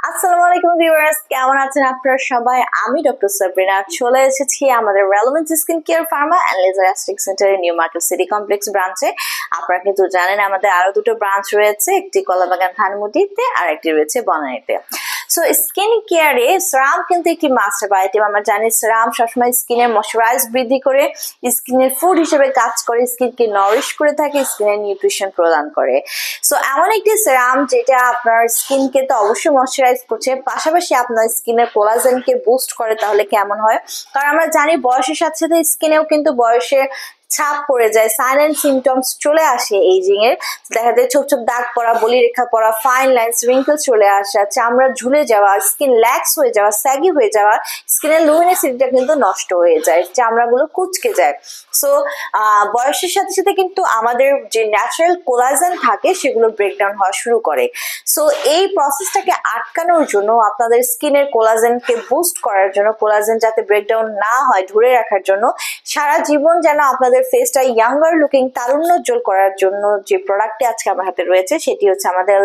আসসালামু আলাইকুম ভিউয়ার্স, কেমন আছেন আপনারা সবাই? আমি ডক্টর সাবরিনা চলে এসেছি আমাদের relevant skin care pharma and laser aesthetic সেন্টারের নিউ মার্কেট সিটি কমপ্লেক্স ব্রাঞ্চে। আপনারা কিন্তু জানেন আমাদের আরো দুটো ব্রাঞ্চ রয়েছে, একটি কলাবাগান ধানমন্ডিতে আর একটি রয়েছে বনানীতে। সো স্কিন কেয়ারে সেরাম কিন্তু একটি মাস্ট আইটেম। আমরা জানি সেরাম সবসময় স্কিনের ময়শ্চারাইজ বৃদ্ধি করে, স্কিনের ফুড হিসেবে কাজ করে, স্কিনকে নারিশ করে থাকে, স্কিনের নিউট্রিশন প্রদান করে। সো এমন একটি সেরাম যেটা আপনার স্কিনকে তো অবশ্যই ময়শ্চারাইজ করছে, পাশাপাশি আপনার স্কিনের কোলাজেনকে বুস্ট করে। তাহলে কেমন হয়? কারণ আমরা জানি বয়সের সাথে সাথে স্কিনেও কিন্তু বয়সের ছাপ পড়ে যায়, সাইলেন্ট সিমটমস চলে আসে এইজিং এর। দেখা যায় ছোপ ছোপ দাগ পড়া, বলি রেখা পড়া, ফাইন লাইনস, রিঙ্কেল চলে আসা, চামড়া ঝুলে যাওয়া, স্কিন ল্যাক্স হয়ে যাওয়া, স্যাগি হয়ে যাওয়া, স্কিনের লুমিনেসিটিটা কিন্তু নষ্ট হয়ে যায়, চামড়াগুলো কুঁচকে যায়। সো বয়সের সাথে সাথে কিন্তু আমাদের যে ন্যাচারাল কোলাজেন থাকে সেগুলো ব্রেকডাউন হওয়া শুরু করে। সো এই প্রসেসটাকে আটকানোর জন্য, আপনাদের স্কিনের কোলাজেনকে বুস্ট করার জন্য, কোলাজেন যাতে ব্রেকডাউন না হয় ধরে রাখার জন্য, সারা জীবন যেন আপনাদের ফেসটা ইয়াঙ্গার লুকিং, তারুণ্যোজ্জ্বল করার জন্য যে প্রোডাক্টটি আজকে আমার হাতে রয়েছে সেটি হচ্ছে আমাদের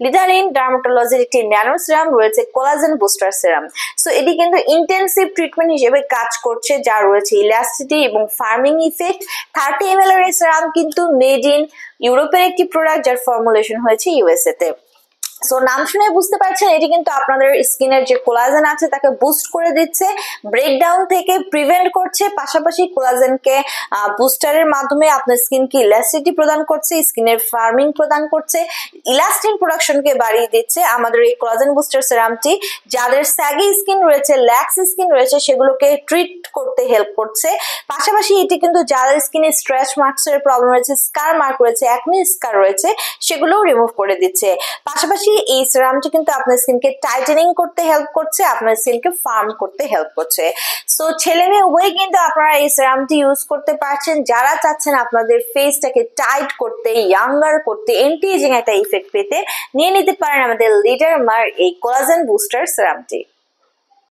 লিডার ইন ডার্মাটোলজির একটি ন্যানো সিরাম রয়েছে, কোলাজেন বুস্টার সিরাম। সো এটি কিন্তু ইন্টেন্সিভ ট্রিটমেন্ট হিসেবে কাজ করছে, যা রয়েছে ইলাস্টিসিটি এবং ফার্মিং ইফেক্ট। 30 ml এর সিরাম কিন্তু মেড ইন ইউরোপের একটি প্রোডাক্ট, যার ফর্মুলেশন হয়েছে ইউএসএ তে। সো নাম শুনে বুঝতে পারছেন এটি কিন্তু আপনাদের স্কিনের যে কোলাজেন আছে তাকে বুস্ট করে দিচ্ছে, ব্রেকডাউন থেকে প্রিভেন্ট করছে, পাশাপাশি কোলাজেনকে বুস্টারের মাধ্যমে আপনার স্কিনকে ইলাস্টিসিটি প্রদান করছে, স্কিনের ফার্মিং প্রদান করছে, ইলাস্টিন প্রোডাকশনকে বাড়িয়ে দিচ্ছে। আমাদের এই কোলাজেন বুস্টার সিরামটি যাদের স্যাগি স্কিন রয়েছে, ল্যাক্স স্কিন রয়েছে, সেগুলোকে ট্রিট করতে হেল্প করছে। পাশাপাশি এটি কিন্তু যাদের স্কিনে স্ট্রেচ মার্কস এর প্রবলেম রয়েছে, স্কার মার্ক রয়েছে, অ্যাকনি স্কার রয়েছে, সেগুলোও রিমুভ করে দিচ্ছে। পাশাপাশি এই সিরামটি কিন্তু আপনার স্কিনকে টাইটেনিং করতে হেল্প করছে, আপনার স্কিনকে ফার্ম করতে হেল্প করছে। সো ছেলে মেয়ে উভয় কিন্তু আপনারা এই সিরামটি ইউজ করতে পারছেন। যারা চাচ্ছেন আপনাদের ফেসটাকে টাইট করতে, ইয়াঙ্গার করতে, এন্টি এজিং একটা ইফেক্ট পেতে, নিয়ে নিতে পারেন আমাদের লিডার মার এই কোলাজেন বুস্টার সিরামটি।